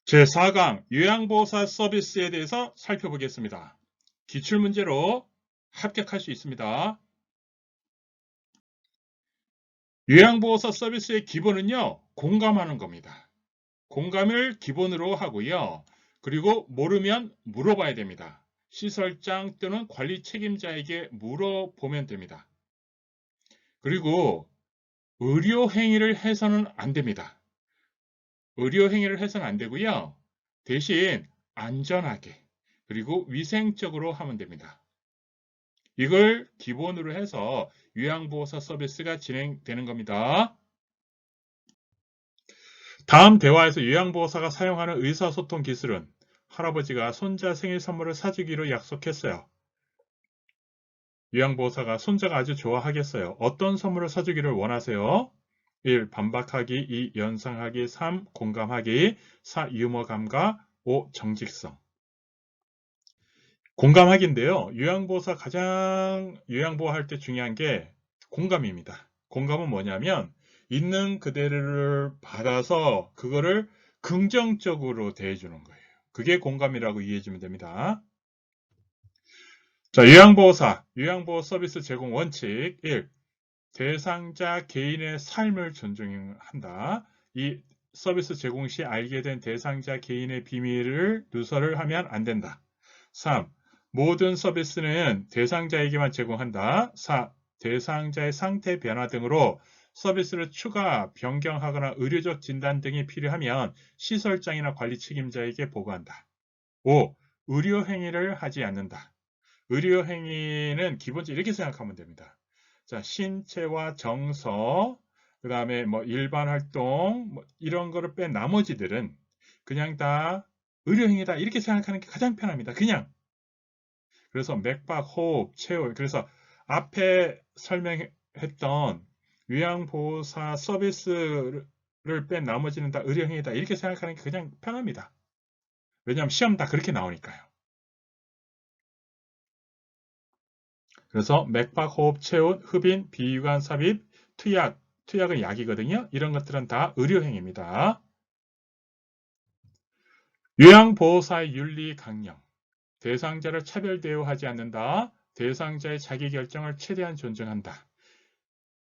제4강 요양보호사 서비스에 대해서 살펴보겠습니다. 기출문제로 합격할 수 있습니다. 요양보호사 서비스의 기본은요, 공감하는 겁니다. 공감을 기본으로 하고요. 그리고 모르면 물어봐야 됩니다. 시설장 또는 관리 책임자에게 물어보면 됩니다. 그리고 의료행위를 해서는 안 됩니다. 의료행위를 해서는 안 되고요. 대신 안전하게 그리고 위생적으로 하면 됩니다. 이걸 기본으로 해서 요양보호사 서비스가 진행되는 겁니다. 다음 대화에서 요양보호사가 사용하는 의사소통 기술은 할아버지가 손자 생일 선물을 사주기로 약속했어요. 요양보호사가 손자가 아주 좋아하겠어요. 어떤 선물을 사주기를 원하세요? 1. 반박하기 2. 연상하기 3. 공감하기 4. 유머 감각 5. 정직성 공감하기인데요. 요양보호사 가장 요양보호할 때 중요한 게 공감입니다. 공감은 뭐냐면 있는 그대로를 받아서 그거를 긍정적으로 대해주는 거예요. 그게 공감이라고 이해해주면 됩니다. 자, 요양보호 서비스 제공 원칙 1. 대상자 개인의 삶을 존중한다. 2. 서비스 제공 시 알게 된 대상자 개인의 비밀을 누설을 하면 안 된다. 3. 모든 서비스는 대상자에게만 제공한다. 4. 대상자의 상태 변화 등으로 서비스를 추가, 변경하거나 의료적 진단 등이 필요하면 시설장이나 관리 책임자에게 보고한다. 5. 의료행위를 하지 않는다. 의료행위는 기본적으로 이렇게 생각하면 됩니다. 자, 신체와 정서, 그 다음에 일반 활동, 이런 거를 뺀 나머지들은 그냥 다 의료행위다. 이렇게 생각하는 게 가장 편합니다. 그냥. 그래서 맥박, 호흡, 체온. 그래서 앞에 설명했던 요양보호사 서비스를 뺀 나머지는 다 의료행위다. 이렇게 생각하는 게 그냥 편합니다. 왜냐하면 시험 다 그렇게 나오니까요. 그래서 맥박, 호흡, 체온, 흡인, 비위관 삽입, 투약은 약이거든요. 이런 것들은 다 의료행위입니다. 요양보호사의 윤리 강령. 대상자를 차별 대우하지 않는다. 대상자의 자기결정을 최대한 존중한다.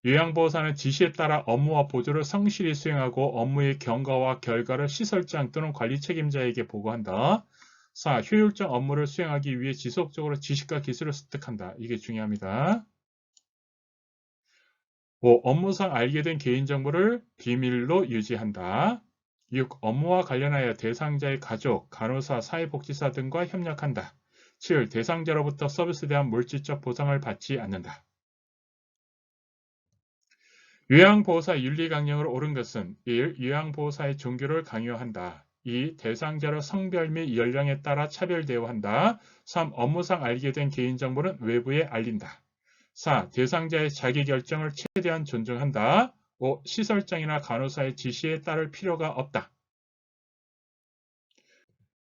요양보호사는 지시에 따라 업무와 보조를 성실히 수행하고 업무의 경과와 결과를 시설장 또는 관리 책임자에게 보고한다. 4. 효율적 업무를 수행하기 위해 지속적으로 지식과 기술을 습득한다. 이게 중요합니다. 5. 업무상 알게 된 개인정보를 비밀로 유지한다. 6. 업무와 관련하여 대상자의 가족, 간호사, 사회복지사 등과 협력한다. 7. 대상자로부터 서비스에 대한 물질적 보상을 받지 않는다. 요양보호사 윤리강령으로 옳은 것은 1. 요양보호사의 종교를 강요한다. 2. 대상자로 성별 및 연령에 따라 차별 대우한다. 3. 업무상 알게 된 개인정보는 외부에 알린다. 4. 대상자의 자기결정을 최대한 존중한다. 5. 시설장이나 간호사의 지시에 따를 필요가 없다.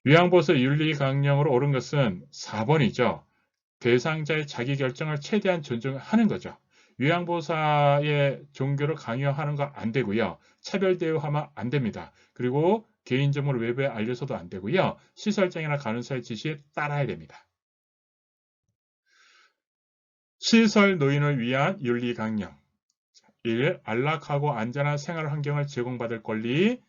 요양보호사 윤리강령으로 옳은 것은 4번이죠. 대상자의 자기결정을 최대한 존중하는 거죠. 요양보호사의 종교를 강요하는 거 안 되고요. 차별 대우하면 안 됩니다. 그리고 개인정보를 외부에 알려서도 안 되고요. 시설장이나 간호사의 지시에 따라야 됩니다. 시설 노인을 위한 윤리 강령. 1. 안락하고 안전한 생활 환경을 제공받을 권리.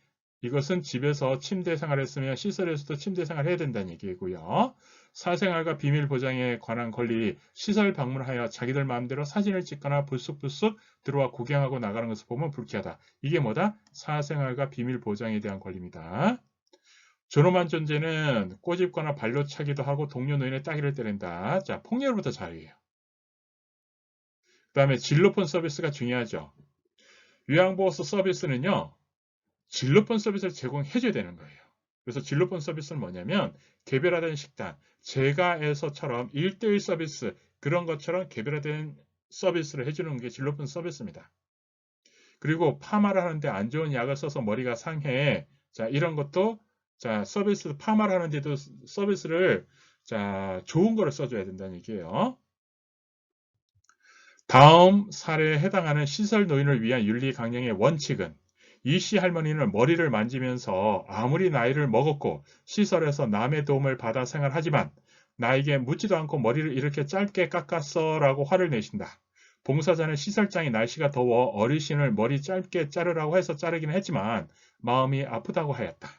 이것은 집에서 침대 생활했으면 시설에서도 침대 생활해야 된다는 얘기고요. 사생활과 비밀 보장에 관한 권리. 시설 방문하여 자기들 마음대로 사진을 찍거나 불쑥불쑥 들어와 구경하고 나가는 것을 보면 불쾌하다. 이게 뭐다? 사생활과 비밀 보장에 대한 권리입니다. 존엄한 존재는 꼬집거나 발로 차기도 하고 동료 노인의 따귀를 때린다. 자, 폭력으로부터 자유예요. 그 다음에 질 높은 서비스가 중요하죠. 요양보호사 서비스는요. 질 높은 서비스를 제공해줘야 되는 거예요. 그래서 질 높은 서비스는 뭐냐면 개별화된 식단, 제가에서처럼 1:1 서비스 그런 것처럼 개별화된 서비스를 해주는 게 질 높은 서비스입니다. 그리고 파마를 하는데 안 좋은 약을 써서 머리가 상해. 자, 이런 것도 자, 파마를 하는데도 서비스를 자, 좋은 거를 써줘야 된다는 얘기예요. 다음 사례에 해당하는 시설 노인을 위한 윤리 강령의 원칙은 이씨 할머니는 머리를 만지면서 아무리 나이를 먹었고 시설에서 남의 도움을 받아 생활하지만 나에게 묻지도 않고 머리를 이렇게 짧게 깎았어 라고 화를 내신다. 봉사자는 시설장이 날씨가 더워 어르신을 머리 짧게 자르라고 해서 자르긴 했지만 마음이 아프다고 하였다.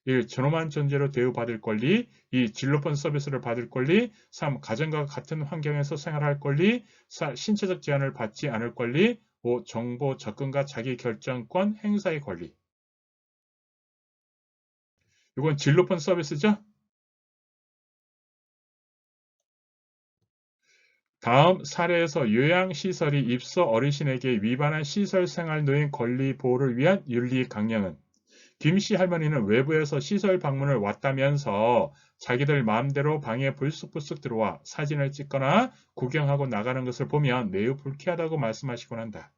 1. 존엄한 존재로 대우받을 권리. 2. 질 높은 서비스를 받을 권리. 3. 가정과 같은 환경에서 생활할 권리. 4. 신체적 제한을 받지 않을 권리. 5. 정보 접근과 자기 결정권 행사의 권리. 이건 질 높은 서비스죠? 다음 사례에서 요양시설이 입소 어르신에게 위반한 시설생활노인 권리 보호를 위한 윤리 강령은 김씨 할머니는 외부에서 시설 방문을 왔다면서 자기들 마음대로 방에 불쑥불쑥 들어와 사진을 찍거나 구경하고 나가는 것을 보면 매우 불쾌하다고 말씀하시곤 한다.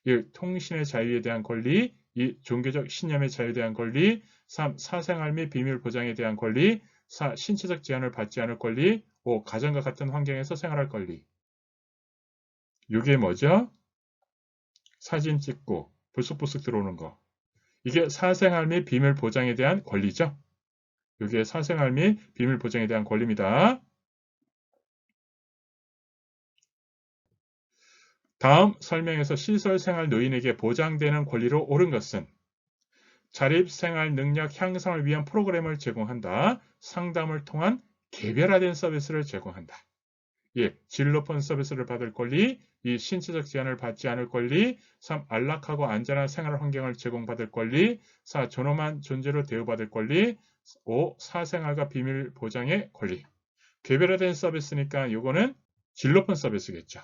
1. 통신의 자유에 대한 권리. 2. 종교적 신념의 자유에 대한 권리. 3. 사생활 및 비밀 보장에 대한 권리. 4. 신체적 제한을 받지 않을 권리. 5. 가정과 같은 환경에서 생활할 권리. 이게 뭐죠? 사진 찍고 불쑥불쑥 들어오는 거. 이게 사생활 및 비밀 보장에 대한 권리죠. 이게 사생활 및 비밀 보장에 대한 권리입니다. 다음 설명에서 시설생활 노인에게 보장되는 권리로 옳은 것은 자립생활 능력 향상을 위한 프로그램을 제공한다. 상담을 통한 개별화된 서비스를 제공한다. 1. 질 높은 서비스를 받을 권리. 2. 신체적 제한을 받지 않을 권리. 3. 안락하고 안전한 생활 환경을 제공받을 권리. 4. 존엄한 존재로 대우받을 권리. 5. 사생활과 비밀 보장의 권리. 개별화된 서비스니까 이거는 질 높은 서비스겠죠.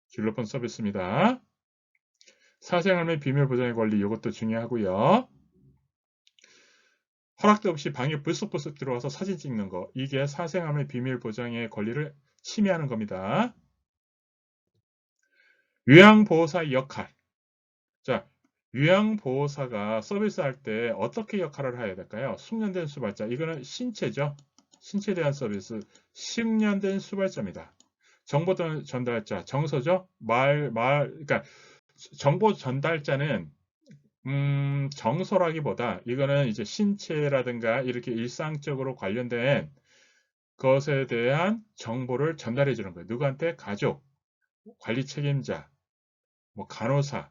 질 높은 서비스입니다. 사생활 및 비밀 보장의 권리 이것도 중요하고요. 허락도 없이 방에 불쑥불쑥 들어와서 사진 찍는 거 이게 사생활 및 비밀 보장의 권리를 침해하는 겁니다. 요양보호사의 역할. 자, 요양보호사가 서비스할 때 어떻게 역할을 해야 될까요? 숙련된 수발자. 이거는 신체죠. 신체에 대한 서비스. 숙련된 수발자입니다. 정보 전달자, 정서죠. 그러니까 정보 전달자는 정서라기보다 이거는 이제 신체라든가 이렇게 일상적으로 관련된 것에 대한 정보를 전달해 주는 거예요. 누구한테? 가족, 관리 책임자, 뭐 간호사,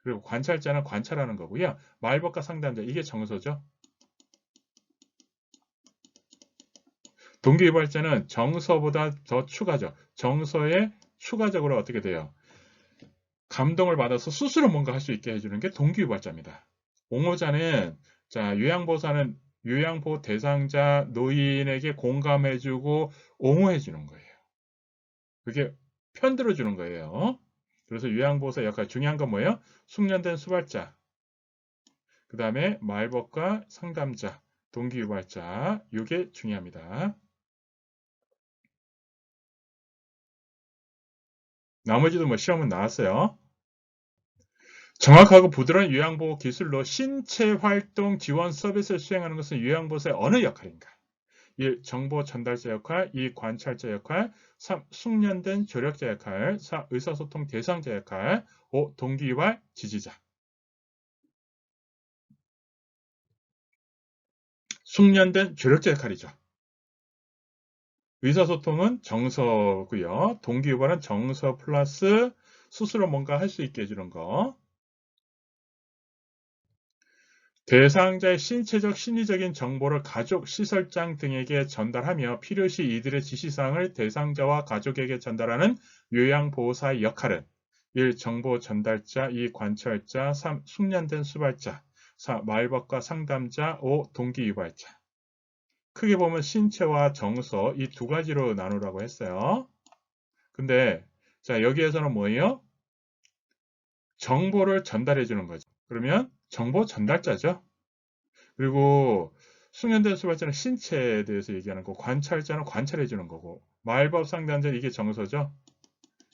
그리고 관찰자는 관찰하는 거고요. 말법과 상담자, 이게 정서죠. 동기유발자는 정서보다 더 추가죠. 정서에 추가적으로 어떻게 돼요? 감동을 받아서 스스로 뭔가 할 수 있게 해주는 게 동기유발자입니다. 옹호자는, 자, 요양보호 대상자 노인에게 공감해주고 옹호해주는 거예요. 그게 편들어주는 거예요. 그래서 요양보호사 역할 중요한 건 뭐예요? 숙련된 수발자, 그 다음에 말법과 상담자, 동기유발자, 이게 중요합니다. 나머지도 뭐 시험은 나왔어요. 정확하고 부드러운 요양보호 기술로 신체활동 지원 서비스를 수행하는 것은 요양보호사의 어느 역할인가? 1. 정보 전달자 역할. 2. 관찰자 역할. 3. 숙련된 조력자 역할. 4. 의사소통 대상자 역할. 5. 동기유발 지지자. 숙련된 조력자 역할이죠. 의사소통은 정서고요. 동기유발은 정서 플러스 스스로 뭔가 할 수 있게 해주는 거. 대상자의 신체적, 심리적인 정보를 가족, 시설장 등에게 전달하며 필요시 이들의 지시사항을 대상자와 가족에게 전달하는 요양보호사의 역할은 1. 정보 전달자, 2. 관찰자, 3. 숙련된 수발자, 4. 말법과 상담자, 5. 동기유발자. 크게 보면 신체와 정서 이 두 가지로 나누라고 했어요. 근데 자 여기에서는 뭐예요? 정보를 전달해 주는 거죠. 그러면 정보 전달자죠. 그리고 숙련된 수발자는 신체에 대해서 얘기하는 거고 관찰자는 관찰해 주는 거고 말법 상담자는 이게 정서죠.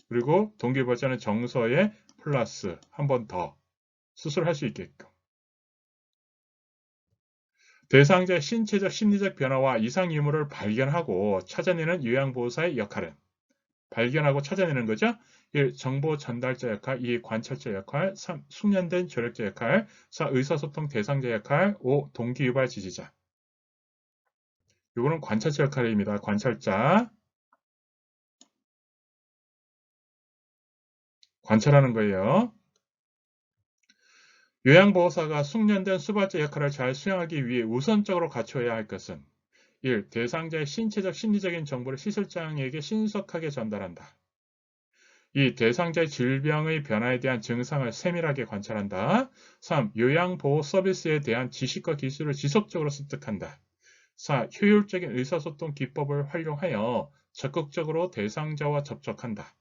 그리고 동기유발자는 정서에 플러스 한 번 더 스스로 할 수 있게끔 대상자의 신체적 심리적 변화와 이상 유무를 발견하고 찾아내는 요양보호사의 역할은 발견하고 찾아내는 거죠. 1. 정보 전달자 역할, 2. 관찰자 역할, 3. 숙련된 조력자 역할, 4. 의사소통 대상자 역할, 5. 동기유발 지지자. 이거는 관찰자 역할입니다. 관찰자. 관찰하는 거예요. 요양보호사가 숙련된 수발자 역할을 잘 수행하기 위해 우선적으로 갖춰야 할 것은 1. 대상자의 신체적 심리적인 정보를 시설장에게 신속하게 전달한다. 2. 대상자의 질병의 변화에 대한 증상을 세밀하게 관찰한다. 3. 요양보호 서비스에 대한 지식과 기술을 지속적으로 습득한다. 4. 효율적인 의사소통 기법을 활용하여 적극적으로 대상자와 접촉한다.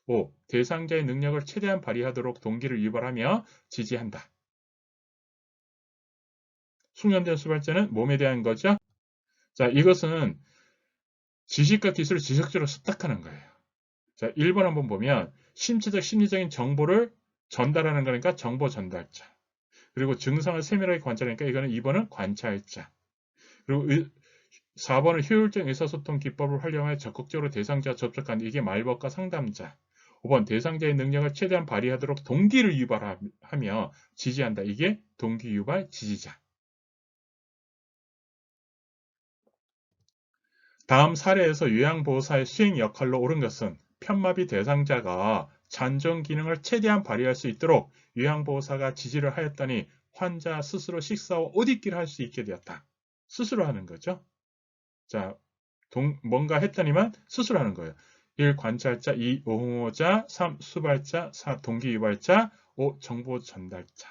5. 대상자의 능력을 최대한 발휘하도록 동기를 유발하며 지지한다. 숙련된 수발자는 몸에 대한 거죠. 자, 이것은 지식과 기술을 지속적으로 습득하는 거예요. 자, 1번 한번 보면 신체적 심리적인 정보를 전달하는 거니까 정보 전달자. 그리고 증상을 세밀하게 관찰하니까 이거는 2번은 관찰자. 그리고 4번은 효율적 의사소통 기법을 활용해 적극적으로 대상자와 접촉한다. 이게 말벗과 상담자. 5번 대상자의 능력을 최대한 발휘하도록 동기를 유발하며 지지한다. 이게 동기 유발 지지자. 다음 사례에서 요양보호사의 수행 역할로 옳은 것은 편마비 대상자가 잔존 기능을 최대한 발휘할 수 있도록 요양보호사가 지지를 하였더니 환자 스스로 식사와 옷 입기를 할 수 있게 되었다. 스스로 하는 거죠. 자, 뭔가 했더니만 스스로 하는 거예요. 1. 관찰자, 2. 옹호자, 3. 수발자, 4. 동기유발자, 5. 정보 전달자.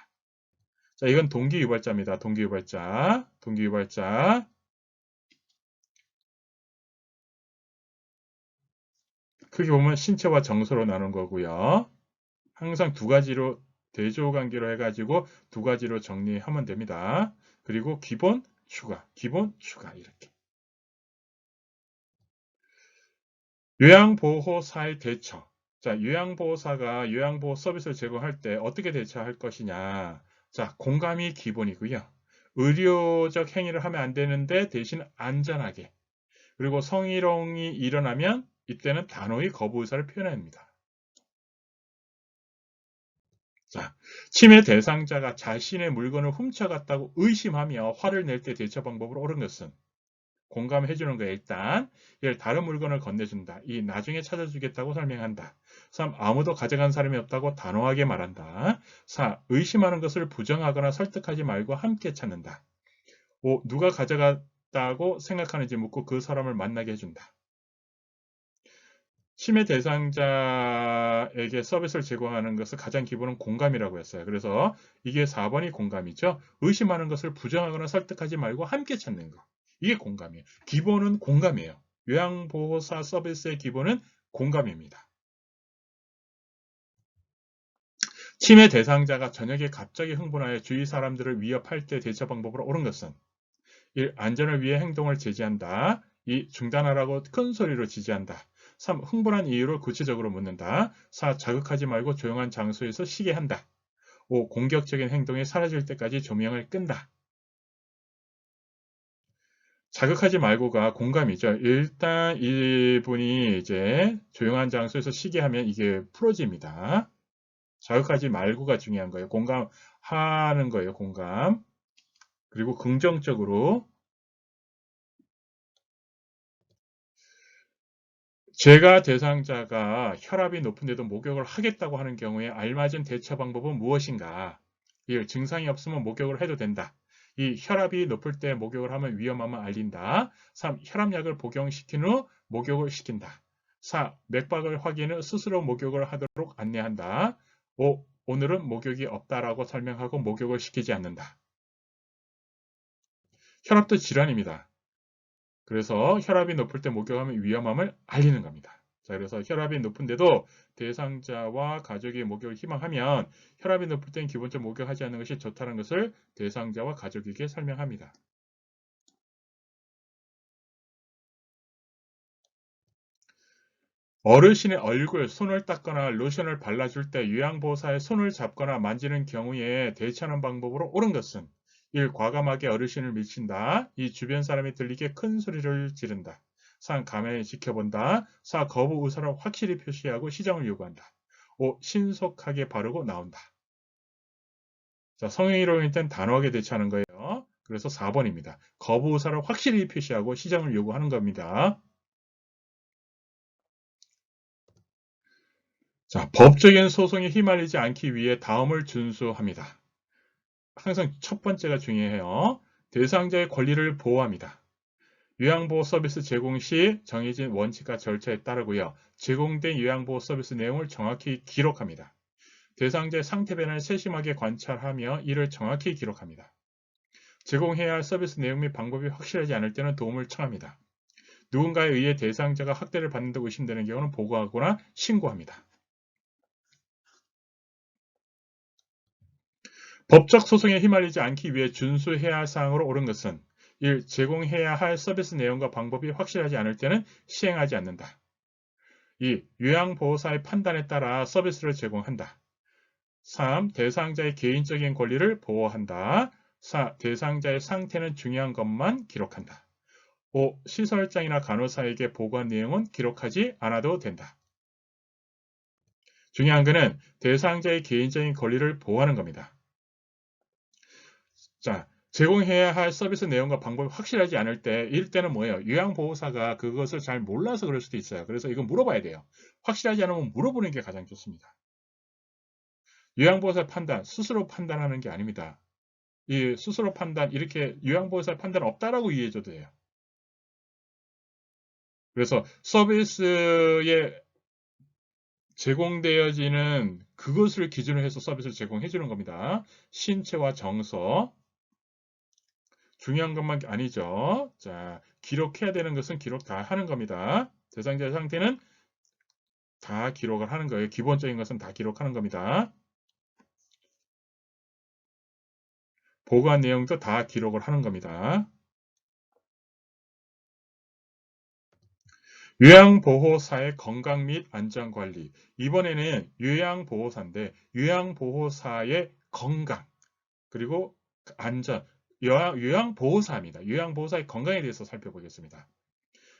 자, 이건 동기유발자입니다. 동기유발자. 동기유발자. 크게 보면 신체와 정서로 나눈 거고요. 항상 두 가지로 대조관계로 해가지고 두 가지로 정리하면 됩니다. 그리고 기본, 추가, 기본, 추가 이렇게. 요양보호사의 대처. 자, 요양보호사가 요양보호 서비스를 제공할 때 어떻게 대처할 것이냐. 자, 공감이 기본이고요. 의료적 행위를 하면 안 되는데 대신 안전하게. 그리고 성희롱이 일어나면 이때는 단호히 거부 의사를 표현합니다. 자, 침해 대상자가 자신의 물건을 훔쳐갔다고 의심하며 화를 낼 때 대처 방법으로 옳은 것은 공감해 주는 거예요. 일단 1. 다른 물건을 건네준다. 2. 나중에 찾아주겠다고 설명한다. 3. 아무도 가져간 사람이 없다고 단호하게 말한다. 4. 의심하는 것을 부정하거나 설득하지 말고 함께 찾는다. 5. 누가 가져갔다고 생각하는지 묻고 그 사람을 만나게 해준다. 침해 대상자에게 서비스를 제공하는 것은 가장 기본은 공감이라고 했어요. 그래서 이게 4번이 공감이죠. 의심하는 것을 부정하거나 설득하지 말고 함께 찾는 거. 이게 공감이에요. 기본은 공감이에요. 요양보호사 서비스의 기본은 공감입니다. 침해 대상자가 저녁에 갑자기 흥분하여 주위 사람들을 위협할 때 대처 방법으로 옳은 것은 1. 안전을 위해 행동을 제지한다. 2. 중단하라고 큰 소리로 지지한다. 3. 흥분한 이유를 구체적으로 묻는다. 4. 자극하지 말고 조용한 장소에서 쉬게 한다. 5. 공격적인 행동이 사라질 때까지 조명을 끈다. 자극하지 말고가 공감이죠. 일단 이분이 이제 조용한 장소에서 쉬게 하면 이게 풀어집니다. 자극하지 말고가 중요한 거예요. 공감하는 거예요. 공감. 그리고 긍정적으로 제가 대상자가 혈압이 높은데도 목욕을 하겠다고 하는 경우에 알맞은 대처 방법은 무엇인가? 1. 증상이 없으면 목욕을 해도 된다. 2. 혈압이 높을 때 목욕을 하면 위험함을 알린다. 3. 혈압약을 복용시킨 후 목욕을 시킨다. 4. 맥박을 확인 후 스스로 목욕을 하도록 안내한다. 5. 오늘은 목욕이 없다라고 설명하고 목욕을 시키지 않는다. 혈압도 질환입니다. 그래서 혈압이 높을 때 목욕하면 위험함을 알리는 겁니다. 자, 그래서 혈압이 높은데도 대상자와 가족이 목욕을 희망하면 혈압이 높을 때는 기본적으로 목욕하지 않는 것이 좋다는 것을 대상자와 가족에게 설명합니다. 어르신의 얼굴, 손을 닦거나 로션을 발라줄 때 요양보호사의 손을 잡거나 만지는 경우에 대처하는 방법으로 옳은 것은 1. 과감하게 어르신을 밀친다. 2. 주변 사람이 들리게 큰 소리를 지른다. 3. 가만히 지켜본다. 4. 거부 의사를 확실히 표시하고 시정을 요구한다. 5. 신속하게 바르고 나온다. 자, 성형이로 일단 단호하게 대처하는 거예요. 그래서 4번입니다. 거부 의사를 확실히 표시하고 시정을 요구하는 겁니다. 자, 법적인 소송에 휘말리지 않기 위해 다음을 준수합니다. 항상 첫 번째가 중요해요. 대상자의 권리를 보호합니다. 요양보호 서비스 제공 시 정해진 원칙과 절차에 따르고요. 제공된 요양보호 서비스 내용을 정확히 기록합니다. 대상자의 상태 변화를 세심하게 관찰하며 이를 정확히 기록합니다. 제공해야 할 서비스 내용 및 방법이 확실하지 않을 때는 도움을 청합니다. 누군가에 의해 대상자가 학대를 받는다고 의심되는 경우는 보고하거나 신고합니다. 법적 소송에 휘말리지 않기 위해 준수해야 할 사항으로 옳은 것은 1. 제공해야 할 서비스 내용과 방법이 확실하지 않을 때는 시행하지 않는다. 2. 요양보호사의 판단에 따라 서비스를 제공한다. 3. 대상자의 개인적인 권리를 보호한다. 4. 대상자의 상태는 중요한 것만 기록한다. 5. 시설장이나 간호사에게 보고한 내용은 기록하지 않아도 된다. 중요한 것은 대상자의 개인적인 권리를 보호하는 겁니다. 자, 제공해야 할 서비스 내용과 방법이 확실하지 않을 때, 이럴 때는 뭐예요? 요양보호사가 그것을 잘 몰라서 그럴 수도 있어요. 그래서 이건 물어봐야 돼요. 확실하지 않으면 물어보는 게 가장 좋습니다. 요양보호사 판단, 스스로 판단하는 게 아닙니다. 이 스스로 판단, 이렇게 요양보호사 판단 없다라고 이해해줘도 돼요. 그래서 서비스에 제공되어지는 그것을 기준으로 해서 서비스를 제공해 주는 겁니다. 신체와 정서. 중요한 것만 아니죠. 자, 기록해야 되는 것은 기록 다 하는 겁니다. 대상자의 상태는 다 기록을 하는 거예요. 기본적인 것은 다 기록하는 겁니다. 보고한 내용도 다 기록을 하는 겁니다. 요양보호사의 건강 및 안전관리. 이번에는 요양보호사인데 요양보호사의 건강 그리고 안전, 요양보호사입니다. 요양보호사의 건강에 대해서 살펴보겠습니다.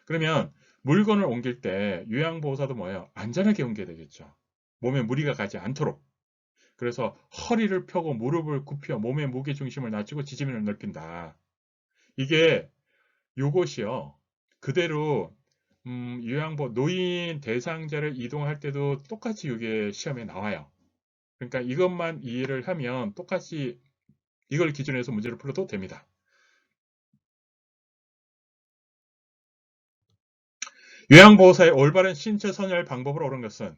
그러면 물건을 옮길 때 요양보호사도 뭐예요? 안전하게 옮겨야 되겠죠. 몸에 무리가 가지 않도록. 그래서 허리를 펴고 무릎을 굽혀 몸의 무게중심을 낮추고 지지면을 넓힌다. 이게 요것이요. 그대로 요양보 노인 대상자를 이동할 때도 똑같이 이게 시험에 나와요. 그러니까 이것만 이해를 하면 똑같이 이걸 기준으로 해서 문제를 풀어도 됩니다. 요양보호사의 올바른 신체 선열 방법으로 옳은 것은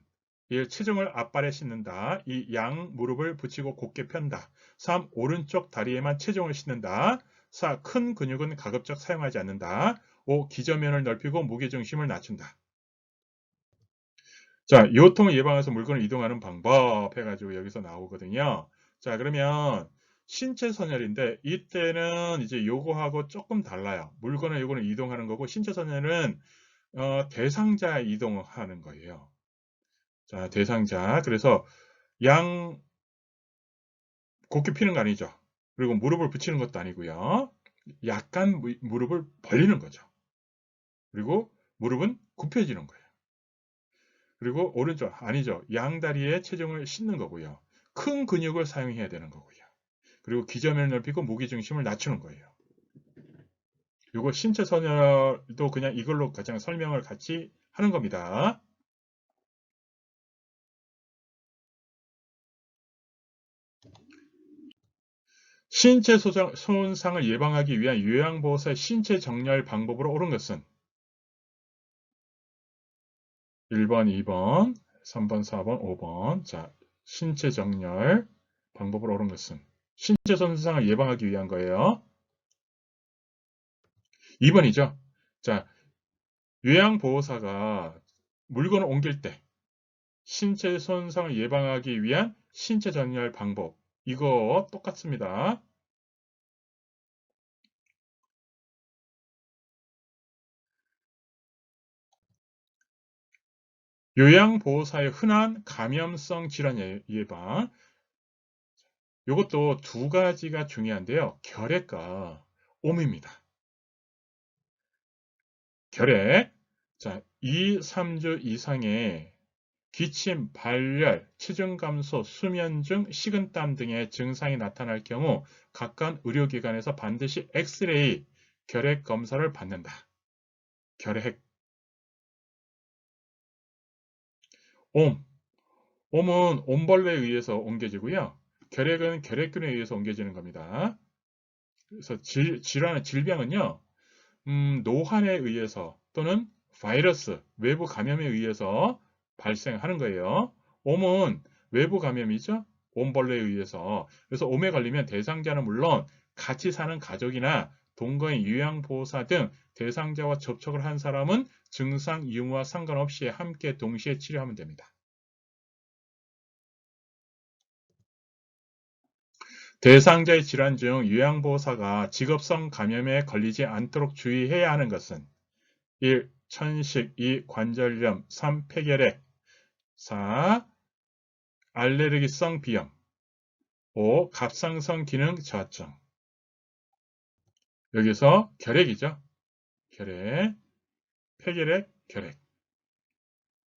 1. 체중을 앞발에 싣는다. 2. 양 무릎을 붙이고 곧게 편다. 3. 오른쪽 다리에만 체중을 싣는다. 4. 큰 근육은 가급적 사용하지 않는다. 5. 기저면을 넓히고 무게중심을 낮춘다. 자, 요통을 예방해서 물건을 이동하는 방법 해가지고 여기서 나오거든요. 자, 그러면 신체 선열인데 이때는 이제 요거하고 조금 달라요. 물건을 요거는 이동하는 거고 신체 선열은 대상자 이동하는 거예요. 자, 대상자. 그래서 양 곧게 피는 거 아니죠. 그리고 무릎을 붙이는 것도 아니고요. 약간 무릎을 벌리는 거죠. 그리고 무릎은 굽혀지는 거예요. 그리고 오른쪽 아니죠. 양다리에 체중을 싣는 거고요. 큰 근육을 사용해야 되는 거고요. 그리고 기저면을 넓히고 무게중심을 낮추는 거예요. 이거 신체 선열도 그냥 이걸로 가장 설명을 같이 하는 겁니다. 신체 손상을 예방하기 위한 요양보호사의 신체 정렬 방법으로 옳은 것은 1번, 2번, 3번, 4번, 5번. 자, 신체 정렬 방법으로 옳은 것은 신체 손상을 예방하기 위한 거예요. 2번이죠. 자, 요양보호사가 물건을 옮길 때 신체 손상을 예방하기 위한 신체 정렬 방법. 이거 똑같습니다. 요양보호사의 흔한 감염성 질환 예방. 이것도 두 가지가 중요한데요. 결핵과 옴입니다. 결핵. 자, 2, 3주 이상의 기침, 발열, 체중 감소, 수면 중 식은땀 등의 증상이 나타날 경우 가까운 의료기관에서 반드시 엑스레이 결핵 검사를 받는다. 결핵. 옴. 옴은 옴벌레에 의해서 옮겨지고요. 결핵은 결핵균에 의해서 옮겨지는 겁니다. 그래서 질병은요, 노환에 의해서 또는 바이러스, 외부 감염에 의해서 발생하는 거예요. 옴은 외부 감염이죠. 옴벌레에 의해서. 그래서 옴에 걸리면 대상자는 물론 같이 사는 가족이나 동거인, 요양보호사 등 대상자와 접촉을 한 사람은 증상 유무와 상관없이 함께 동시에 치료하면 됩니다. 대상자의 질환 중 요양보호사가 직업성 감염에 걸리지 않도록 주의해야 하는 것은 1. 천식, 2. 관절염, 3. 폐결핵, 4. 알레르기성 비염, 5. 갑상선 기능 저하증. 여기서 결핵이죠. 결핵, 폐결핵, 결핵.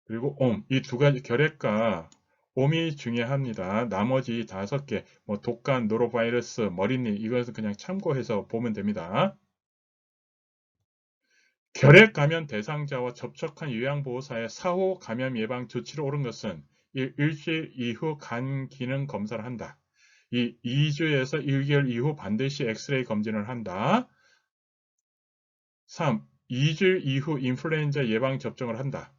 그리고 옴, 이 두 가지 결핵과 옴이 중요합니다. 나머지 5개, 뭐 독감, 노로바이러스, 머리니 이것은 그냥 참고해서 보면 됩니다. 결핵 감염 대상자와 접촉한 요양보호사의 사후 감염 예방 조치를 옳은 것은 일주일 이후 간 기능 검사를 한다. 2주에서 1개월 이후 반드시 엑스레이 검진을 한다. 3. 2주일 이후 인플루엔자 예방 접종을 한다.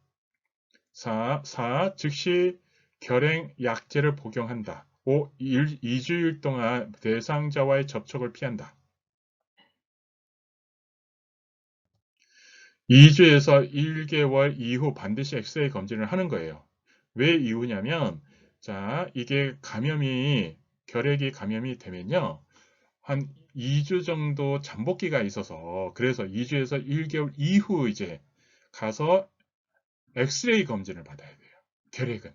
4. 즉시 결핵 약제를 복용한다. 5. 2주일 동안 대상자와의 접촉을 피한다. 2주에서 1개월 이후 반드시 엑스레이 검진을 하는 거예요. 왜 이후냐면, 자, 이게 결핵이 감염이 되면요. 한 2주 정도 잠복기가 있어서, 그래서 2주에서 1개월 이후 이제 가서 엑스레이 검진을 받아야 돼요. 결핵은.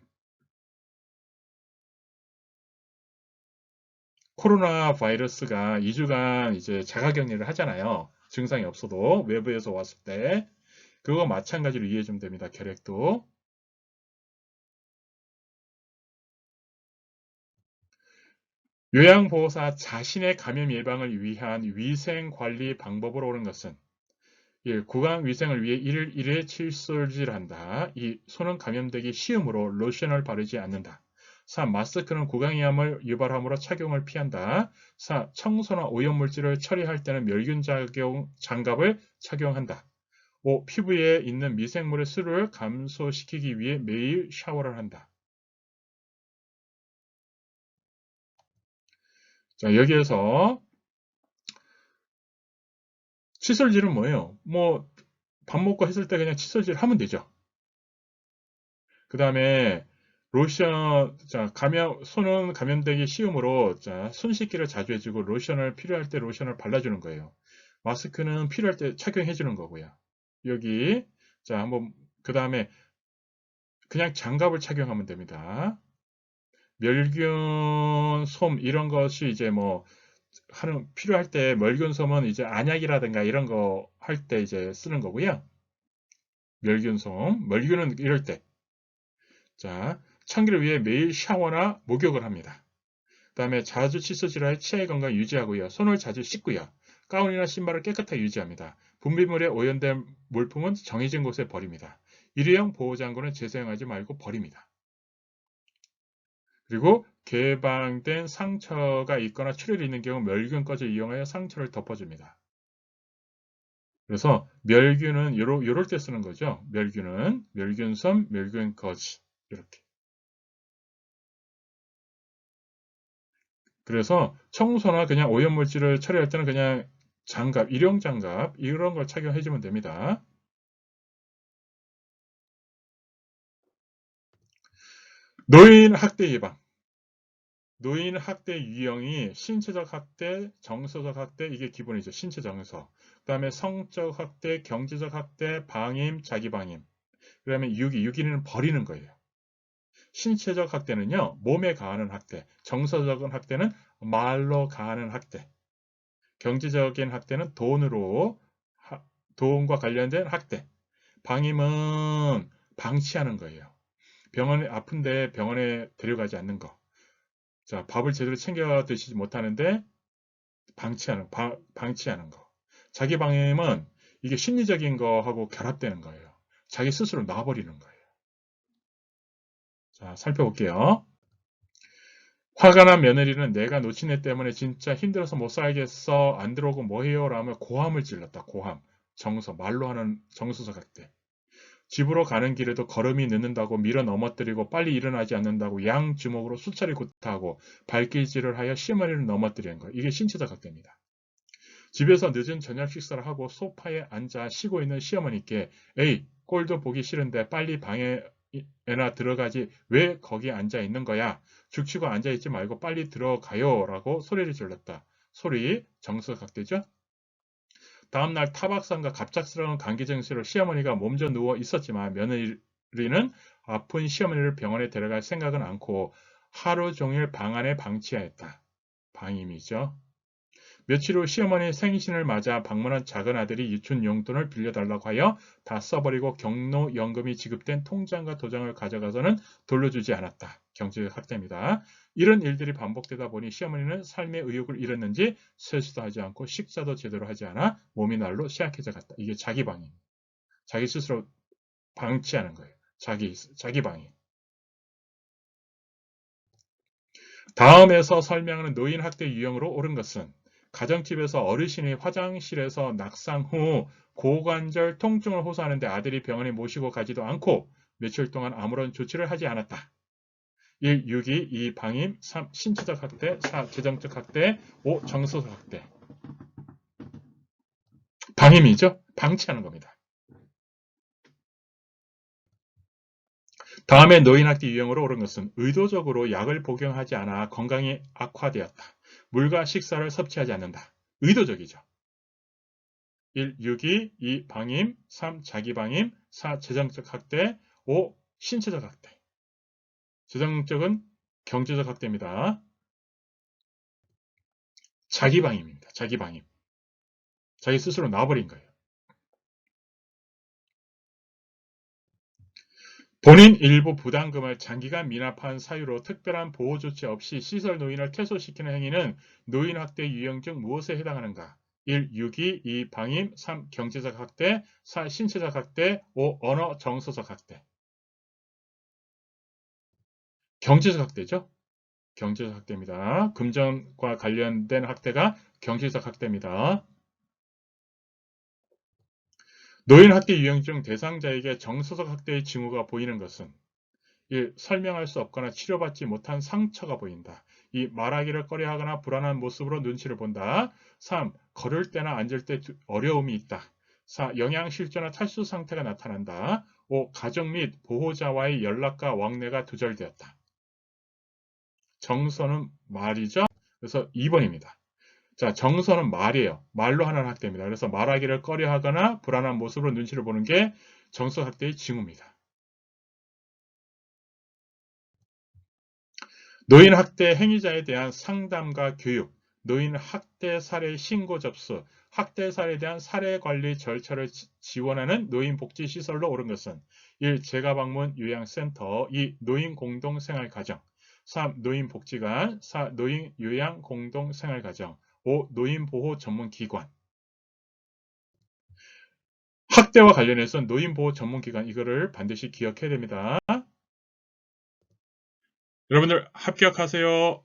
코로나 바이러스가 2주간 이제 자가격리를 하잖아요. 증상이 없어도 외부에서 왔을 때. 그거 마찬가지로 이해해 주면 됩니다. 결핵도. 요양보호사 자신의 감염 예방을 위한 위생관리 방법으로 옳은 것은 1. 구강위생을 위해 1회 칫솔질한다. 2. 손은 감염되기 쉬우므로 로션을 바르지 않는다. 3. 마스크는 구강이암을 유발하므로 착용을 피한다. 4. 청소나 오염물질을 처리할 때는 멸균 장갑을 착용한다. 5. 피부에 있는 미생물의 수를 감소시키기 위해 매일 샤워를 한다. 자, 여기에서 칫솔질은 뭐예요? 뭐 밥 먹고 했을 때 그냥 칫솔질 하면 되죠. 그 다음에 로션, 자, 손은 감염되기 쉬우므로, 자, 손 씻기를 자주 해주고, 로션을 필요할 때 로션을 발라주는 거예요. 마스크는 필요할 때 착용해주는 거고요. 여기, 자, 한번, 그 다음에 그냥 장갑을 착용하면 됩니다. 멸균, 솜, 이런 것이 이제 뭐, 필요할 때 멸균솜은 이제 안약이라든가 이런 거 할 때 이제 쓰는 거고요. 멸균솜, 멸균은 이럴 때. 자, 청기를 위해 매일 샤워나 목욕을 합니다. 그 다음에 자주 칫솔질하여 치아의 건강 유지하고요. 손을 자주 씻고요. 가운이나 신발을 깨끗하게 유지합니다. 분비물에 오염된 물품은 정해진 곳에 버립니다. 일회용 보호장구는 재사용하지 말고 버립니다. 그리고 개방된 상처가 있거나 출혈이 있는 경우 멸균꺼를 이용하여 상처를 덮어줍니다. 그래서 멸균은 요럴 때 쓰는 거죠. 멸균은 멸균솜, 멸균거즈 이렇게. 그래서 청소나 그냥 오염물질을 처리할 때는 그냥 장갑, 일용 장갑 이런 걸 착용해주면 됩니다. 노인 학대 예방. 노인 학대 유형이 신체적 학대, 정서적 학대 이게 기본이죠. 신체 정서. 그 다음에 성적 학대, 경제적 학대, 방임, 자기방임. 그 다음에 유기는 버리는 거예요. 신체적 학대는요. 몸에 가하는 학대. 정서적인 학대는 말로 가하는 학대. 경제적인 학대는 돈으로 도움과 관련된 학대. 방임은 방치하는 거예요. 병원에 아픈데 병원에 데려가지 않는 거. 자, 밥을 제대로 챙겨 드시지 못하는데 방치하는 거. 자기 방임은 이게 심리적인 거하고 결합되는 거예요. 자기 스스로 놔버리는 거예요. 자, 살펴볼게요. 화가 난 며느리는 내가 놓친 애 때문에 진짜 힘들어서 못 살겠어. 안 들어오고 뭐해요? 라며 고함을 질렀다. 고함. 정서. 말로 하는 정서적 학대. 집으로 가는 길에도 걸음이 늦는다고 밀어 넘어뜨리고 빨리 일어나지 않는다고 양 주먹으로 수차례 구타하고 발길질을 하여 시어머니를 넘어뜨리는 것. 이게 신체적 학대입니다. 집에서 늦은 저녁 식사를 하고 소파에 앉아 쉬고 있는 시어머니께 에이 꼴도 보기 싫은데 빨리 방에나 들어가지 왜 거기 앉아 있는 거야? 죽치고 앉아 있지 말고 빨리 들어가요 라고 소리를 질렀다. 소리 정서적 학대죠. 다음날 타박상과 갑작스러운 감기 증세로 시어머니가 몸져 누워 있었지만 며느리는 아픈 시어머니를 병원에 데려갈 생각은 않고 하루 종일 방 안에 방치하였다. 방임이죠. 며칠 후 시어머니 생신을 맞아 방문한 작은 아들이 유치원 용돈을 빌려달라고 하여 다 써버리고 경로연금이 지급된 통장과 도장을 가져가서는 돌려주지 않았다. 경제적 학대입니다. 이런 일들이 반복되다 보니 시어머니는 삶의 의욕을 잃었는지 세수도 하지 않고 식사도 제대로 하지 않아 몸이 날로 쇠약해져 갔다. 이게 자기 방임. 자기 스스로 방치하는 거예요. 자기 방임. 다음에서 설명하는 노인 학대 유형으로 옳은 것은 가정집에서 어르신이 화장실에서 낙상 후 고관절 통증을 호소하는데 아들이 병원에 모시고 가지도 않고 며칠 동안 아무런 조치를 하지 않았다. 1. 유기 2. 방임 3. 신체적 학대 4. 재정적 학대 5. 정서적 학대. 방임이죠. 방치하는 겁니다. 다음에 노인 학대 유형으로 옳은 것은 의도적으로 약을 복용하지 않아 건강이 악화되었다. 물과 식사를 섭취하지 않는다. 의도적이죠. 1. 유기 2. 방임 3. 자기방임 4. 재정적 학대 5. 신체적 학대. 재정적은 경제적 학대입니다. 자기방임입니다. 자기방임. 자기 스스로 놔버린 거예요. 본인 일부 부담금을 장기간 미납한 사유로 특별한 보호 조치 없이 시설 노인을 퇴소시키는 행위는 노인 학대 유형 중 무엇에 해당하는가? 1. 유기 2. 방임 3. 경제적 학대 4. 신체적 학대 5. 언어 정서적 학대. 경제적 학대죠. 경제적 학대입니다. 금전과 관련된 학대가 경제적 학대입니다. 노인 학대 유형 중 대상자에게 정서적 학대의 징후가 보이는 것은 1. 설명할 수 없거나 치료받지 못한 상처가 보인다. 2. 말하기를 꺼려하거나 불안한 모습으로 눈치를 본다. 3. 걸을 때나 앉을 때 어려움이 있다. 4. 영양실조나 탈수 상태가 나타난다. 5. 가족 및 보호자와의 연락과 왕래가 두절되었다. 정서는 말이죠. 그래서 2번입니다. 자, 정서는 말이에요. 말로 하는 학대입니다. 그래서 말하기를 꺼려하거나 불안한 모습으로 눈치를 보는 게 정서 학대의 징후입니다. 노인 학대 행위자에 대한 상담과 교육, 노인 학대 사례 신고 접수, 학대 사례에 대한 사례 관리 절차를 지원하는 노인 복지 시설로 옳은 것은 1. 재가방문 요양센터 2. 노인 공동생활가정 3. 노인복지관 4. 노인 요양 공동생활가정 5. 노인보호 전문기관. 학대와 관련해서 노인보호 전문기관 이거를 반드시 기억해야 됩니다. 여러분들 합격하세요.